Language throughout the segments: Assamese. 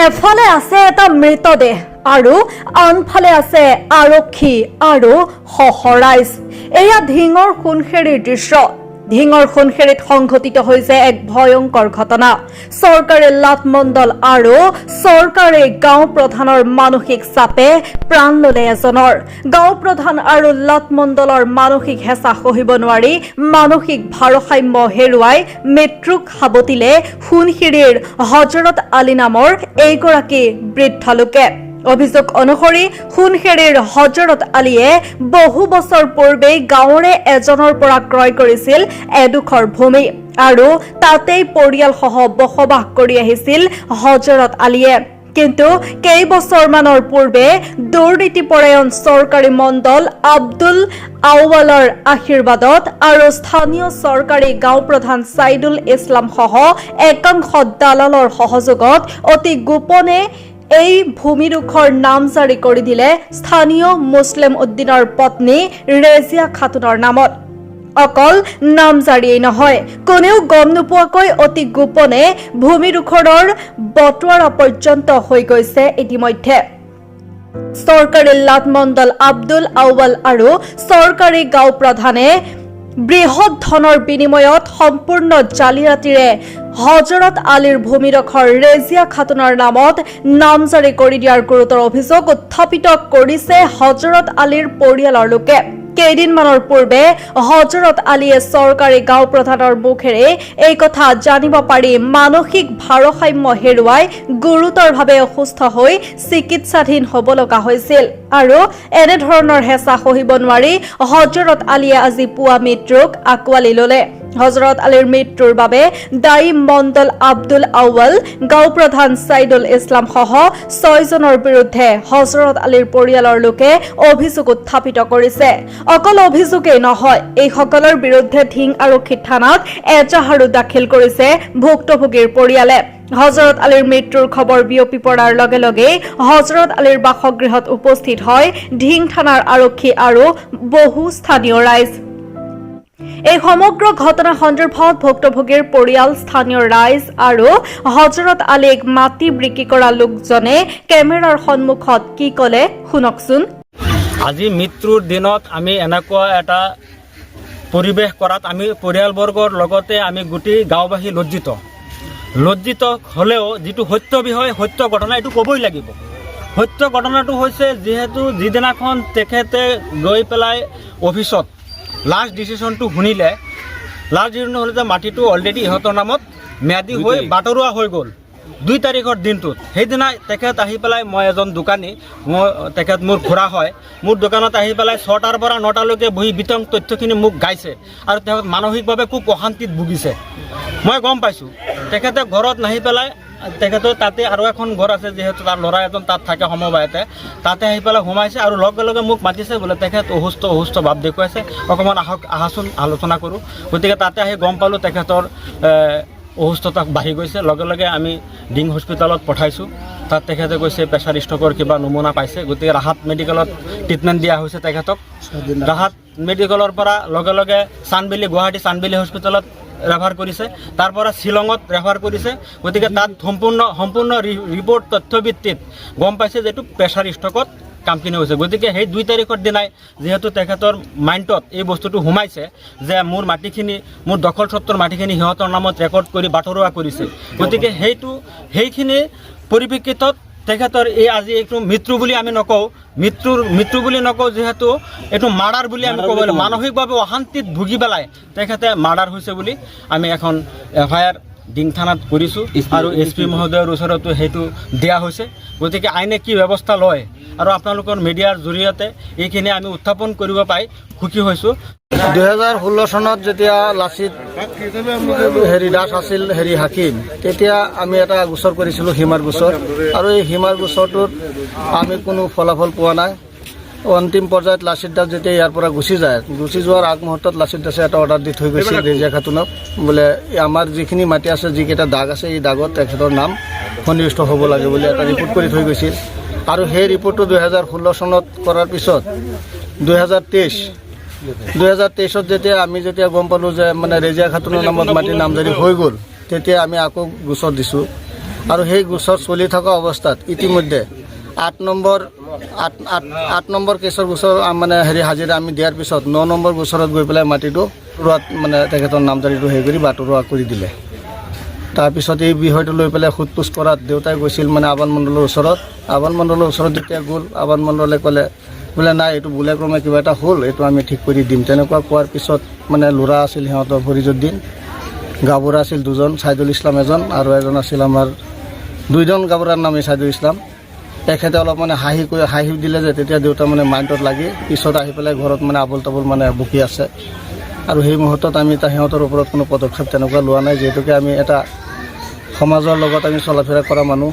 এফালে আছে এটা মৃতদেহ আৰু আনফালে আছে আৰক্ষী আৰু সহৰাইজ। এয়া ধিঙৰ সোণখেৰীৰ দৃশ্য। ধিঙৰ সোণখেৰীত সংঘটিত হৈছে এক ভয়ংকৰ ঘটনা। চৰকাৰী লাটমণ্ডল আৰু চৰকাৰী গাঁও প্ৰধানৰ মানসিক চাপে প্ৰাণ ললে এজনৰ। গাঁও প্ৰধান আৰু লাটমণ্ডলৰ মানসিক হেঁচা সহিব নোৱাৰি মানসিক ভাৰসাম্য হেৰুৱাই মৃত্যুক সাবটিলে সোণখেৰীৰ হজৰত আলী নামৰ এইগৰাকী বৃদ্ধ লোকে। অভিযোগ অনুসৰি সোণখেৰীৰ হজৰত আলীয়ে বহু বছৰ পূৰ্বে গাঁৱৰে এজনৰ পৰা ক্ৰয় কৰিছিল এডোখৰ ভূমি আৰু তাতেই পৰিয়ালসহ বসবাস কৰি আহিছিল হজৰত আলীয়ে। কিন্তু কেইবছৰমানৰ পূৰ্বে দুৰ্নীতিপৰায়ণ চৰকাৰী মণ্ডল আব্দুল আউৱালৰ আশীৰ্বাদত আৰু স্থানীয় চৰকাৰী গাঁও প্ৰধান ছাইদুল ইছলাম সহ একাংশ দালালৰ সহযোগত অতি গোপনে এই ভূমিডোখৰ নামজাৰি কৰি দিলে স্থানীয় মুছলিম উদ্দিনৰ পত্নী ৰেজিয়া খাতুনৰ নামত। অকল নামজাৰিয়েই নহয়, কোনেও গম নোপোৱাকৈ অতি গোপনে ভূমিডোখৰৰ বটোৱাৰা পৰ্যন্ত হৈ গৈছে ইতিমধ্যে। চৰকাৰী লাটমণ্ডল আব্দুল আউৱাল আৰু চৰকাৰী গাঁও প্ৰধানে বৃহৎ ধনৰ বিনিময়ত সম্পূৰ্ণ জালিয়াতিৰে হজৰত আলীৰ ভূমিডোখৰ ৰেজিয়া খাতুনৰ নামত নামজাৰি কৰি দিয়াৰ গুৰুতৰ অভিযোগ উত্থাপিত কৰিছে হজৰত আলীৰ পৰিয়ালৰ লোকে। কেইদিনমানৰ পূৰ্বে হজৰত আলীয়ে চৰকাৰী গাঁও প্ৰধানৰ মুখেৰে এই কথা জানিব পাৰি মানসিক ভাৰসাম্য হেৰুৱাই গুৰুতৰভাৱে অসুস্থ হৈ চিকিৎসাধীন হ'ব লগা হৈছিল আৰু এনেধৰণৰ হেঁচা সহিব নোৱাৰি হজৰত আলীয়ে আজি পুৱা মৃত্যুক আঁকোৱালি ল'লে। হজৰত আলীৰ মৃত্যুৰ বাবে দায়ী মণ্ডল আব্দুল আউৱাল, গাঁও প্ৰধান ছাইদুল ইছলাম সহ 6 জনৰ বিৰুদ্ধে হজৰত আলীৰ পৰিয়ালৰ লোকে অভিযোগ উত্থাপিত কৰিছে। অকল অভিযোগেই নহয়, এইসকলৰ বিৰুদ্ধে ধিং আৰক্ষী থানাত এজাহাৰো দাখিল কৰিছে ভুক্তভোগীৰ পৰিয়ালে। হজৰত আলীৰ মৃত্যুৰ খবৰ বিয়পি পৰাৰ লগে লগেই হজৰত আলীৰ বাসগৃহত উপস্থিত হয় ধিং থানাৰ আৰক্ষী আৰু বহু স্থানীয় ৰাইজ। এই সমগ্ৰ ঘটনা সন্দৰ্ভত ভুক্তভোগীৰ পৰিয়াল, স্থানীয় ৰাইজ আৰু হজৰত আলীক মাটি বিক্ৰী কৰা লোকজনে কেমেৰাৰ সন্মুখত কি ক'লে শুনকচোন। আজি মৃত্যুৰ দিনত আমি এনেকুৱা এটা পৰিৱেশ কৰাত আমি পৰিয়ালবৰ্গৰ লগতে আমি গোটেই গাঁওবাসী লজ্জিত হ'লেও যিটো সত্য বিষয়, সত্য ঘটনা এইটো ক'বই লাগিব। সত্য ঘটনাটো হৈছে যিহেতু যিদিনাখন তেখেতে গৈ পেলাই অফিচত লাষ্ট ডিচিশ্যনটো শুনিলে, লাষ্ট ডিচিশ্যন হ'লে যে মাটিটো অলৰেডি ইহঁতৰ নামত ম্যাদী হৈ বাটৰুৱা হৈ গ'ল 2 তাৰিখৰ দিনটোত। সেইদিনা তেখেত আহি পেলাই, মই এজন দোকানী, তেখেত মোৰ খুৰা হয়, মোৰ দোকানত আহি পেলাই 6টাৰ পৰা 9টালৈকে বহি বিতং তথ্যখিনি মোক গাইছে আৰু তেখেত মানসিকভাৱে খুব অশান্তিত ভুগিছে। মই গম পাইছোঁ তেখেতে ঘৰত নাহি পেলাই, তেখেতৰ তাতে আৰু এখন ঘৰ আছে যিহেতু তাৰ ল'ৰা এজন তাত থাকে সমবায়তে, তাতে আহি পেলাই সোমাইছে আৰু লগে লগে মোক মাতিছে বোলে তেখেত অসুস্থ ভাৱ দেখুৱাইছে, অকণমান আহাচোন আলোচনা কৰোঁ। গতিকে তাতে আহি গম পালোঁ তেখেতৰ অসুস্থতা বাঢ়ি গৈছে। লগে লগে আমি ডিং হস্পিটেলত পঠাইছোঁ। তাত তেখেতে কৈছে প্ৰেছাৰ ষ্ট্ৰ'কৰ কিবা নমুনা পাইছে। গতিকে ৰাহাত মেডিকেলত ট্ৰিটমেণ্ট দিয়া হৈছে তেখেতক। ৰাহাত মেডিকেলৰ পৰা লগে লগে গুৱাহাটী চানবেলি হস্পিটেলত ৰেফাৰ কৰিছে, তাৰ পৰা শ্বিলঙত ৰেফাৰ কৰিছে। গতিকে তাত সম্পূৰ্ণ ৰিপৰ্ট তথ্যভিত্তিত গম পাইছে যে এইটো প্ৰেছাৰ ষ্ট্ৰ'কত কামখিনি হৈছে। গতিকে সেই 2 তাৰিখৰ দিনাই যিহেতু তেখেতৰ মাইণ্ডত এই বস্তুটো সোমাইছে যে মোৰ মাটিখিনি, মোৰ দখল স্বত্বৰ মাটিখিনি সিহঁতৰ নামত ৰেকৰ্ড কৰি বাটৰুৱা কৰিছে। গতিকে সেইখিনি পৰিপ্ৰেক্ষিতত তেখেতৰ এই আজি এইটো মৃত্যু বুলি আমি নকওঁ, মৃত্যু বুলি নকওঁ, যিহেতু এইটো মাৰ্ডাৰ বুলি আমি ক'ব লাগিব। মানসিকভাৱে অশান্তিত ভুগি পেলাই তেখেতে মাৰ্ডাৰ হৈছে বুলি আমি এখন FIR ডিং থানাত কৰিছোঁ আৰু SP মহোদয়ৰ ওচৰতো সেইটো দিয়া হৈছে। গতিকে আইনে কি ব্যৱস্থা লয় আৰু আপোনালোকৰ মিডিয়াৰ জৰিয়তে এইখিনি আমি উত্থাপন কৰিব পাই সুখী হৈছোঁ। 2016 চনত যেতিয়া লাচিত দাস আছিল হাকিম, তেতিয়া আমি এটা গোচৰ কৰিছিলোঁ হিমাৰ গোচৰ, আৰু এই হিমাৰ গোচৰটোত আমি কোনো ফলাফল পোৱা নাই। অন্তিম পৰ্যায়ত লাচিত দাস যেতিয়া ইয়াৰ পৰা গুচি যোৱাৰ আগমুহূৰ্তত লাচিত দাসে এটা অৰ্ডাৰ দি থৈ গৈছিল ৰেজিয়া খাতুনক, বোলে আমাৰ যিখিনি মাটি আছে, যিকেইটা দাগ আছে, এই দাগত তেখেতৰ নাম সন্নিৱিষ্ট হ'ব লাগে বুলি এটা ৰিপৰ্ট কৰি থৈ গৈছিল। আৰু সেই ৰিপৰ্টটো 2016 চনত কৰাৰ পিছত 2023ত যেতিয়া গম পালোঁ যে মানে ৰেজিয়া খাতুনৰ নামত মাটিৰ নামজাৰি হৈ গ'ল, তেতিয়া আমি আকৌ গোচৰ দিছোঁ। আৰু সেই গোচৰ চলি থকা অৱস্থাত ইতিমধ্যে 8 নম্বৰ কেছৰ গোচৰ মানে হাজিৰা আমি দিয়াৰ পিছত 9 নম্বৰ গোচৰত গৈ পেলাই মাটিটো ৰোৱাত মানে তেখেতৰ নামজাৰিটো কৰি বাটৰুৱা কৰি দিলে। তাৰপিছত এই বিষয়টো লৈ পেলাই সোধ পোছ কৰাত দেউতাই গৈছিল মানে আবান মণ্ডলৰ ওচৰত যেতিয়া গ'ল আবান মণ্ডলে ক'লে বোলে নাই এইটো বোলে ক্ৰমে কিবা এটা হ'ল, এইটো আমি ঠিক কৰি দিম। তেনেকুৱা কোৱাৰ পিছত মানে ল'ৰা আছিল সিহঁতৰ ফৰিজুদ্দিন, গাভৰু আছিল 2জন, ছাইদুল ইছলাম এজন আৰু এজন আছিল আমাৰ 2জন গাভৰুৰ নাম ছাইদুল ইছলাম। তেখেতে অলপ মানে হাঁহি দিলে যে তেতিয়া দেউতা মানে মাইণ্ডত লাগি পিছত আহি পেলাই ঘৰত মানে আবল তাবল মানে বকি আছে। আৰু সেই মুহূৰ্তত আমি সিহঁতৰ ওপৰত কোনো পদক্ষেপ তেনেকুৱা লোৱা নাই, যিহেতুকে আমি এটা সমাজৰ লগত আমি চলাফেৰা কৰা মানুহ।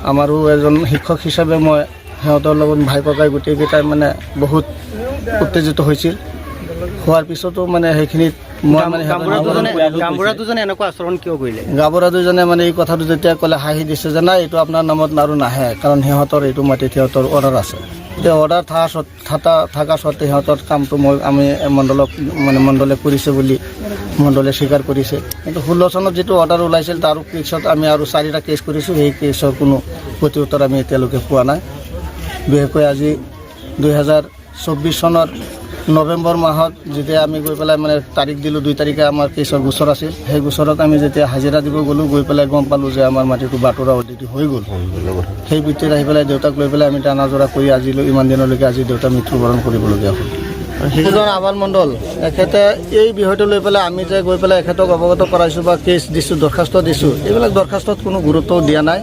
আমাৰো এজন শিক্ষক হিচাপে মই সিহঁতৰ লগত ভাই ককাই গোটেইকেইটাই মানে বহুত উত্তেজিত হৈছিল। হোৱাৰ পিছতো মানে সেইখিনিত মই মানে গাঁওবুঢ়া দুজনে এনেকুৱা আচৰণ কিয় কৰিলে? গাঁওবুঢ়া দুজনে মানে এই কথাটো যেতিয়া ক'লে হাঁহি দিছে যে নাই এইটো আপোনাৰ নামত আৰু নাহে, কাৰণ সিহঁতৰ এইটো মাটিত সিহঁতৰ অৰ্ডাৰ আছে। এতিয়া অৰ্ডাৰ থকা স্বত্তে সিহঁতৰ কামটো আমি মণ্ডলে কৰিছে বুলি মণ্ডলে স্বীকাৰ কৰিছে। কিন্তু 16 চনত যিটো অৰ্ডাৰ ওলাইছিল তাৰ পিছত আমি আৰু 4টা কেছ কৰিছোঁ, সেই কেছৰ কোনো প্ৰতি উত্তৰ আমি এতিয়ালৈকে পোৱা নাই। বিশেষকৈ আজি 2024 চনৰ নৱেম্বৰ মাহত যেতিয়া আমি গৈ পেলাই মানে তাৰিখ দিলোঁ, 2 তাৰিখে আমাৰ কেছৰ গোচৰ আছিল। সেই গোচৰত আমি যেতিয়া হাজিৰা দিব গ'লোঁ, গৈ পেলাই গম পালোঁ যে আমাৰ মাটিটো বাটৰুৱা অলৰেডি হৈ গ'ল। সেই ভিত্তিত আহি পেলাই দেউতাক লৈ পেলাই আমি টানাজোৰা কৰি আজিলৈ ইমান দিনলৈকে আজি দেউতা মৃত্যুবৰণ কৰিবলগীয়া হ'ল। সেইজন আবাল মণ্ডল এখেতে এই বিষয়টো লৈ পেলাই আমি যে গৈ পেলাই এখেতক অৱগত কৰাইছোঁ বা কেছ দিছোঁ, দৰখাস্ত দিছোঁ, এইবিলাক দৰখাস্তত কোনো গুৰুত্বও দিয়া নাই।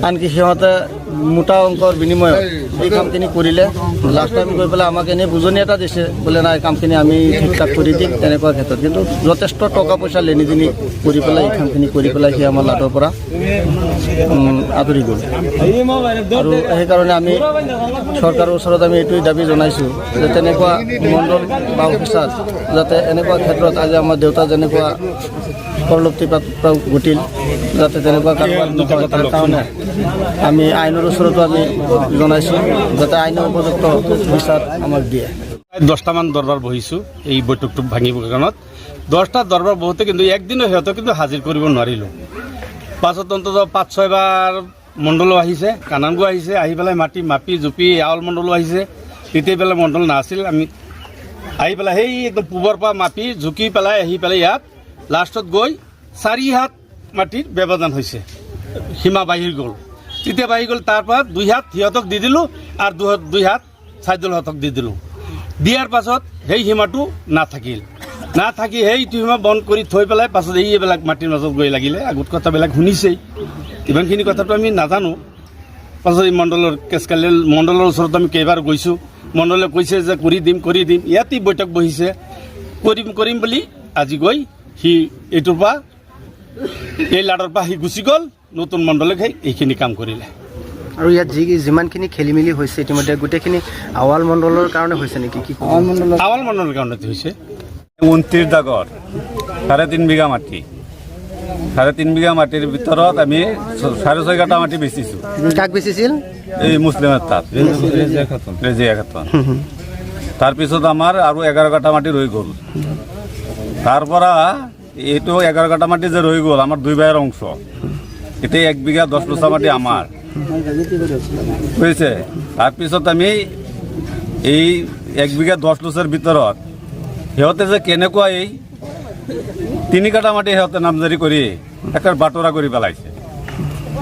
আনকি সিহঁতে মোটা অংকৰ বিনিময়ত এই কামখিনি কৰিলে। লাষ্ট টাইম গৈ পেলাই আমাক এনেই বুজনি এটা দিছে, বোলে নাই কামখিনি আমি ঠিক ঠাক কৰি দিম তেনেকুৱা ক্ষেত্ৰত। কিন্তু যথেষ্ট টকা পইচা লেনি দেনি কৰি পেলাই এই কামখিনি কৰি পেলাই সি আমাৰ লাটৰ পৰা আঁতৰি গ'ল। আৰু সেইকাৰণে আমি চৰকাৰৰ ওচৰত আমি এইটোৱে দাবী জনাইছোঁ যে তেনেকুৱা মণ্ডল বা অফিচাৰ যাতে এনেকুৱা ক্ষেত্ৰত আজি আমাৰ দেউতা যেনেকুৱা পৰলপ্তিপ্ৰাপ্ত ঘটিল যাতে তেনেকুৱা কাৰোবাৰ নহয়। তাৰ কাৰণে আমি আইনৰ ওচৰতো আমি জনাইছোঁ যাতে আইনৰ উপযুক্ত বিচাৰ আমাক দিয়ে। 10টামান দৰবাৰ বহিছোঁ এই বৈঠকটো ভাঙিবৰ কাৰণত। 10টা দৰবাৰ বহুতে কিন্তু একদিনো সিহঁতক কিন্তু হাজিৰ কৰিব নোৱাৰিলোঁ। পাছত অন্তত 5-6 বাৰ মণ্ডলো আহিছে, কানাংগো আহিছে, আহি পেলাই মাপি জুপি আউল মণ্ডলো আহিছে। তেতিয়া পেলাই মণ্ডল নাছিল, আমি আহি পেলাই সেই একদম পূবৰ পৰা মাপি জুকি পেলাই আহি পেলাই ইয়াত লাষ্টত গৈ 4 হাত মাটিৰ ব্যৱধান হৈছে, সীমা বাহিৰ গ'ল। তেতিয়া বাঢ়ি গ'ল, তাৰপৰা 2 হাত সিহঁতক দি দিলোঁ আৰু 2 হাত ছাইদুল হতক দি দিলোঁ। দিয়াৰ পাছত সেই সীমাটো নাথাকি সেইটো সীমা বন্ধ কৰি থৈ পেলাই পাছত এইবিলাক মাটিৰ মাজত গৈ লাগিলে। আগত কথাবিলাক শুনিছেই, ইমানখিনি কথাটো আমি নাজানো। পাছত এই মণ্ডলৰ কেছ কালি মণ্ডলৰ ওচৰত আমি কেইবাৰ গৈছোঁ, মণ্ডলে কৈছে যে কৰি দিম। ইয়াতেই বৈঠক বহিছে, কৰিম বুলি আজি গৈ সি এইটোৰ পৰা এই লাডৰ পৰা সি গুচি গ'ল। নতুন মণ্ডলে এইখিনি কাম কৰিলে। আৰু ইয়াত যিমানখিনি খেলি মেলি হৈছে ইতিমধ্যে গোটেইখিনি আৱাল মণ্ডলৰ কাৰণে হৈছে নেকি? কি আৱাল মণ্ডলৰ কাৰণতে হৈছে। 29 দাগৰ 3.5 বিঘা মাটি, 3.5 বিঘা মাটিৰ ভিতৰত আমি 6.5 কাঠা মাটি বেচিছোঁ। কাক বেচিছিল? এই মুছলিমৰ তাত ৰেজিয়া খাতুন। তাৰপিছত আমাৰ আৰু 11 কাঠা মাটি ৰৈ গ'ল। তাৰ পৰা এইটো 11 কাঠা মাটি যে ৰৈ গ'ল আমাৰ 2 ভাইৰ অংশ। এতিয়া 1 বিঘা 10 লোচা মাটি আমাৰ বুজিছে। তাৰপিছত আমি এই 1 বিঘা 10 লোচাৰ ভিতৰত সিহঁতে যে কেনেকুৱা এই 3 কাঠা মাটি সিহঁতে নামজাৰি কৰি একেবাৰে বাটৰা কৰি পেলাইছে,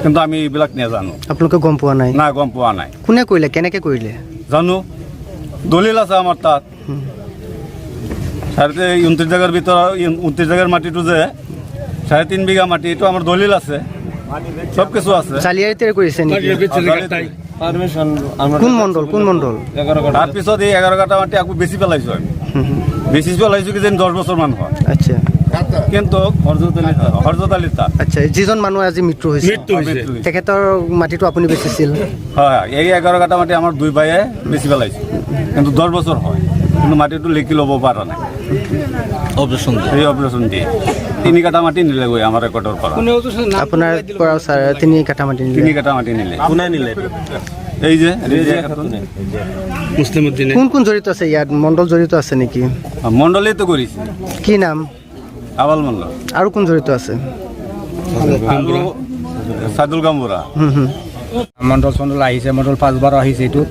কিন্তু আমি এইবিলাক নাজানো। আপোনালোকে গম পোৱা নাই? না, গম পোৱা নাই। কোনে কৰিলে, কেনেকৈ কৰিলে? জানো, দলিল আছে আমাৰ তাত। 29 জাগাৰ ভিতৰত 29 জাগাৰ মাটিটো যে 3.5 বিঘা মাটি, এইটো আমাৰ দলিল আছে, সব কিছু আছে। চালিয়াৰিতে কৰিছে নেকি? কোন মণ্ডল? তাৰপিছত এই 11 কাঠা মাটি আকৌ বেছি পেলাইছোঁ আমি। বেছি পেলাইছোঁ কি যেন 10 বছৰ মান হয়। আচ্ছা, কিন্তু হৰজত আলী তাত। আচ্ছা, যিজন মানুহ আজি মৃত্যু হৈছে তেখেতৰ মাটিটো আপুনি বেচিছিল? হয়, এই 11 কাঠা মাটি আমাৰ 2 ভাইয়ে বেছি পেলাইছোঁ, কিন্তু 10 বছৰ হয়, কিন্তু মাটিটো লিখি ল'ব পৰা নাই। অপাৰেশ্যন দিয়ে 3 কাঠা মাটি নিলেগৈ আমাৰ ৰেকৰ্ডৰ পৰা। আপোনাৰ পৰা 3 কাঠা মাটি নিলে? 3 কাঠা মাটি নিলে। কোনে নিলে? এই যে মুছলিমউদ্দিনে। কোন জড়িত আছে ইয়াত? মণ্ডল জড়িত আছে নেকি? মণ্ডলেইতো কৰিছে। কি নাম? আৱাল মণ্ডল। আৰু কোন জড়িত আছে? চাদুল গামবুঢ়া মণ্ডল চণ্ডল আহিছে, মণ্ডল 5বাৰ আহিছে এইটোত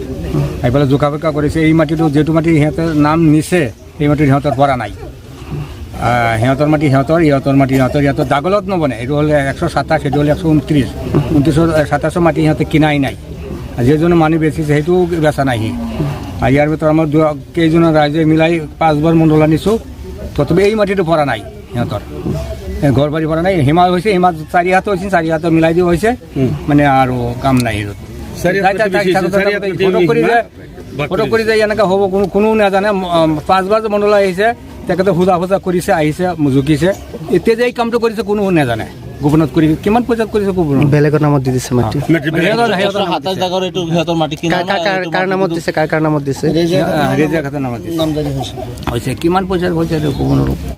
আহি পেলাই জোখা ফোকা কৰিছে। এই মাটিটো যিটো মাটি সিহঁতে নাম নিছে এই মাটিত সিহঁতৰ পৰা নাই। সিহঁতৰ মাটি সিহঁতৰ, ইহঁতৰ মাটি সিহঁতৰ, ইহঁতৰ দাগলত নবনে। এইটো হ'লে 127, সেইটো হ'লে 129, 27 মাটি সিহঁতে কিনাই নাই। যিজনে মানুহ বেচিছে সেইটোও বেচা নাই সি। আৰু ইয়াৰ ভিতৰত আমাৰ কেইজনৰ ৰাইজে মিলাই 5বাৰ মণ্ডল আনিছোঁ, তথাপি এই মাটিটো পৰা নাই সিহঁতৰ। ঘৰ বাৰী পৰা নাই, সীমা হৈছে, সীমা 4 হাত হৈছে, 4 হাত মিলাই দিয়া হৈছে, মানে আৰু কাম নাই। ফটো কৰি যায় এনেকৈ হ'ব, কোনো নাজানে। 5বাৰ যে মণ্ডল আহিছে তেখেতে সোধা কৰিছে, আহিছে, জুকিছে। এতিয়া যে এই কামটো কৰিছে কোনো নাজানে। গোপনত কৰি কিমান পইচাত কৰিছে, গোপনত বেলেগৰ নামত দি দিছে মাটি। কাৰ নামত দিছে, কাৰ নামত দিছে? ৰেজিয়া খাতাৰ নামত দিছে। কিমান পইচা হৈছে গোপনৰ